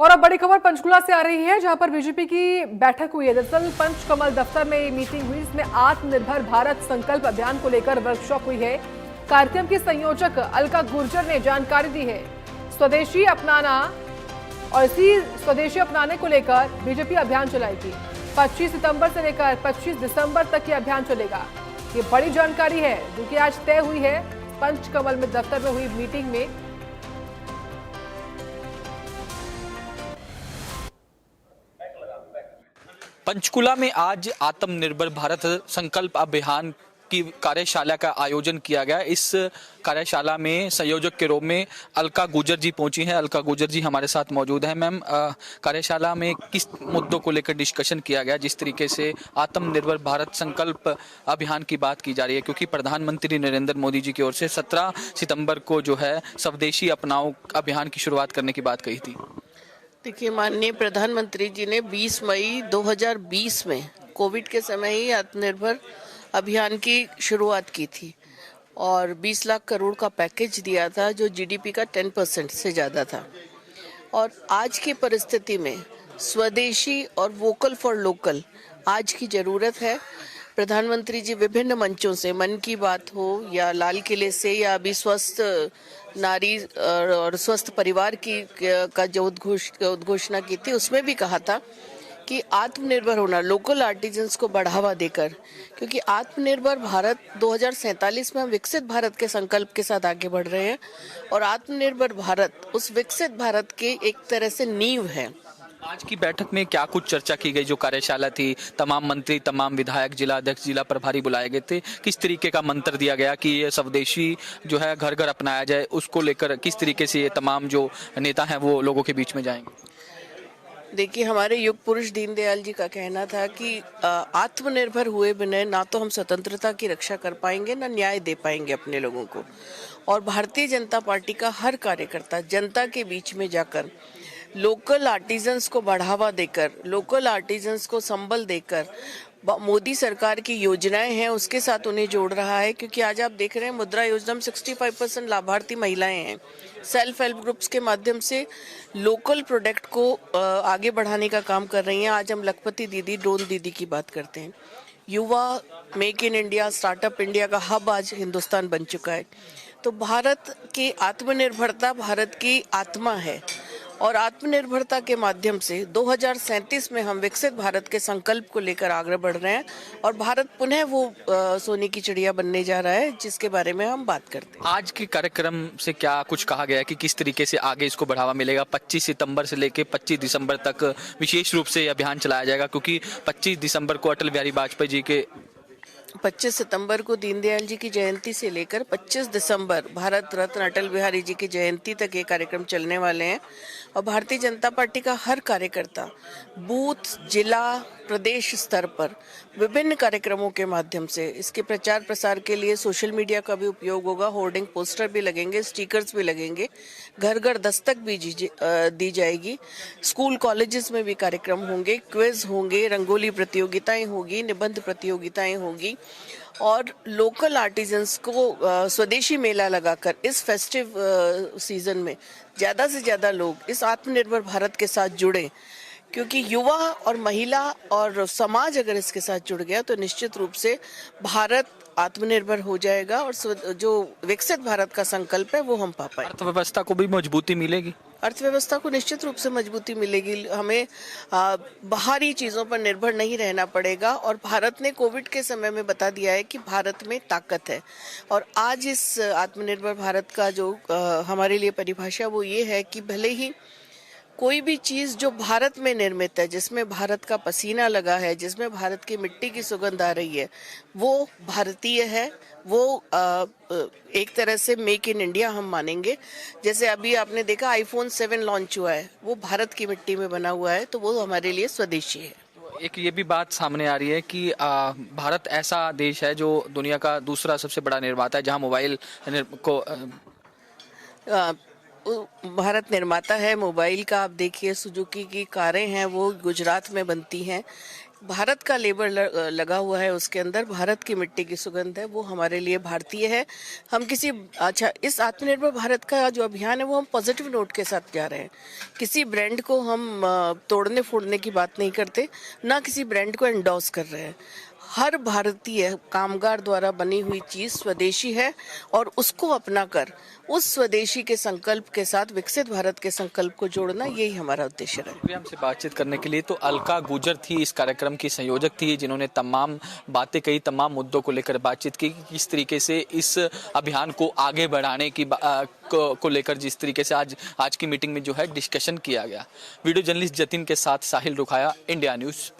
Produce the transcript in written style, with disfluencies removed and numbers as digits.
और अब बड़ी खबर पंचकुला से आ रही है, जहां पर बीजेपी की बैठक हुई है। दरअसल पंचकमल दफ्तर में मीटिंग हुई, इसमें आत्मनिर्भर भारत संकल्प अभियान को लेकर वर्कशॉप हुई है। कार्यक्रम की संयोजक अलका गुर्जर ने जानकारी दी है। स्वदेशी अपनाना और इसी स्वदेशी अपनाने को लेकर बीजेपी अभियान चलाएगी। 25 सितंबर से लेकर 25 दिसंबर तक ये अभियान चलेगा। ये बड़ी जानकारी है जो कि आज तय हुई है पंचकमल में दफ्तर में हुई मीटिंग में। पंचकुला में आज आत्मनिर्भर भारत संकल्प अभियान की कार्यशाला का आयोजन किया गया। इस कार्यशाला में संयोजक के रूप में अलका गुर्जर जी पहुंची हैं। अलका गुर्जर जी हमारे साथ मौजूद हैं। मैम, कार्यशाला में किस मुद्दों को लेकर डिस्कशन किया गया? जिस तरीके से आत्मनिर्भर भारत संकल्प अभियान की बात की जा रही है, क्योंकि प्रधानमंत्री नरेंद्र मोदी जी की ओर से 17 सितंबर को जो है स्वदेशी अपनाओ अभियान की शुरुआत करने की बात कही थी। देखिए, माननीय प्रधानमंत्री जी ने 20 मई 2020 में कोविड के समय ही आत्मनिर्भर अभियान की शुरुआत की थी और 20 लाख करोड़ का पैकेज दिया था, जो जीडीपी का 10% से ज़्यादा था। और आज की परिस्थिति में स्वदेशी और वोकल फॉर लोकल आज की ज़रूरत है। प्रधानमंत्री जी विभिन्न मंचों से, मन की बात हो या लाल किले से, या अभी स्वस्थ नारी और स्वस्थ परिवार की का जो उद्घोषणा की थी, उसमें भी कहा था कि आत्मनिर्भर होना, लोकल आर्टिजन्स को बढ़ावा देकर, क्योंकि आत्मनिर्भर भारत 2047 में हम विकसित भारत के संकल्प के साथ आगे बढ़ रहे हैं और आत्मनिर्भर भारत उस विकसित भारत के एक तरह से नींव है। आज की बैठक में क्या कुछ चर्चा की गई? जो कार्यशाला थी, तमाम मंत्री, तमाम विधायक, जिला अध्यक्ष, जिला प्रभारी बुलाए गए थे। किस तरीके का मंत्र दिया गया कि ये स्वदेशी जो है घर घर अपनाया जाए? उसको लेकर किस तरीके से ये तमाम जो नेता हैं वो लोगों के बीच में जाएंगे? देखिए, हमारे युग पुरुष दीनदयाल जी का कहना था कि आत्मनिर्भर हुए बिना ना तो हम स्वतंत्रता की रक्षा कर पाएंगे, ना न्याय दे पाएंगे अपने लोगों को। और भारतीय जनता पार्टी का हर कार्यकर्ता जनता के बीच में जाकर लोकल आर्टिजन्स को बढ़ावा देकर, लोकल आर्टिजन्स को संबल देकर, मोदी सरकार की योजनाएं हैं उसके साथ उन्हें जोड़ रहा है। क्योंकि आज आप देख रहे हैं मुद्रा योजना में 65% लाभार्थी महिलाएं हैं। सेल्फ हेल्प ग्रुप्स के माध्यम से लोकल प्रोडक्ट को आगे बढ़ाने का काम कर रही हैं। आज हम लखपति दीदी, ड्रोन दीदी की बात करते हैं। युवा, make in India, startup India का हब आज हिंदुस्तान बन चुका है। तो भारत की आत्मनिर्भरता भारत की आत्मा है और आत्मनिर्भरता के माध्यम से 2037 में हम विकसित भारत के संकल्प को लेकर आगे बढ़ रहे हैं और भारत पुनः वो सोने की चिड़िया बनने जा रहा है जिसके बारे में हम बात करते हैं। आज के कार्यक्रम से क्या कुछ कहा गया कि किस तरीके से आगे इसको बढ़ावा मिलेगा? 25 सितंबर से लेकर 25 दिसंबर तक विशेष रूप से अभियान चलाया जाएगा, क्योंकि 25 दिसंबर को अटल बिहारी वाजपेयी जी के 25 सितंबर को दीनदयाल जी की जयंती से लेकर 25 दिसंबर भारत रत्न अटल बिहारी जी की जयंती तक ये कार्यक्रम चलने वाले हैं। और भारतीय जनता पार्टी का हर कार्यकर्ता बूथ, जिला, प्रदेश स्तर पर विभिन्न कार्यक्रमों के माध्यम से इसके प्रचार प्रसार के लिए सोशल मीडिया का भी उपयोग होगा। होर्डिंग पोस्टर भी लगेंगे, स्टिकर्स भी लगेंगे, घर घर दस्तक भी दी जाएगी। स्कूल कॉलेजेस में भी कार्यक्रम होंगे, क्विज होंगे, रंगोली प्रतियोगिताएं होगी, निबंध प्रतियोगिताएं होगी और लोकल आर्टिजन्स को स्वदेशी मेला लगाकर इस फेस्टिव सीजन में ज़्यादा से ज़्यादा लोग इस आत्मनिर्भर भारत के साथ जुड़ें। क्योंकि युवा और महिला और समाज अगर इसके साथ जुड़ गया तो निश्चित रूप से भारत आत्मनिर्भर हो जाएगा और जो विकसित भारत का संकल्प है वो हम पा पाएंगे। अर्थव्यवस्था को भी मजबूती मिलेगी। अर्थव्यवस्था को निश्चित रूप से मजबूती मिलेगी। हमें बाहरी चीज़ों पर निर्भर नहीं रहना पड़ेगा और भारत ने कोविड के समय में बता दिया है कि भारत में ताकत है। और आज इस आत्मनिर्भर भारत का जो हमारे लिए परिभाषा वो ये है कि भले ही कोई भी चीज़ जो भारत में निर्मित है, जिसमें भारत का पसीना लगा है, जिसमें भारत की मिट्टी की सुगंध आ रही है, वो भारतीय है। वो एक तरह से मेक इन इंडिया हम मानेंगे। जैसे अभी आपने देखा आईफोन 7 लॉन्च हुआ है, वो भारत की मिट्टी में बना हुआ है, तो वो हमारे लिए स्वदेशी है। एक ये भी बात सामने आ रही है कि भारत ऐसा देश है जो दुनिया का दूसरा सबसे बड़ा निर्माता है, जहां मोबाइल को भारत निर्माता है मोबाइल का। आप देखिए, सुजुकी की कारें हैं वो गुजरात में बनती हैं। भारत का लेबर लगा हुआ है, उसके अंदर भारत की मिट्टी की सुगंध है, वो हमारे लिए भारतीय है। हम किसी इस आत्मनिर्भर भारत का जो अभियान है वो हम पॉजिटिव नोट के साथ जा रहे हैं। किसी ब्रांड को हम तोड़ने फोड़ने की बात नहीं करते, ना किसी ब्रांड को एंडोर्स कर रहे हैं। हर भारतीय कामगार द्वारा बनी हुई चीज स्वदेशी है और उसको अपनाकर उस स्वदेशी के संकल्प के साथ विकसित भारत के संकल्प को जोड़ना, यही हमारा उद्देश्य है। शुक्रिया हमसे बातचीत करने के लिए। तो अलका गुजर थी इस कार्यक्रम की संयोजक थी, जिन्होंने तमाम बातें कही, तमाम मुद्दों को लेकर बातचीत की, किस तरीके से इस अभियान को आगे बढ़ाने की को लेकर जिस तरीके से आज की मीटिंग में जो है डिस्कशन किया गया। वीडियो जर्नलिस्ट जतिन के साथ साहिल रुखाया, इंडिया न्यूज।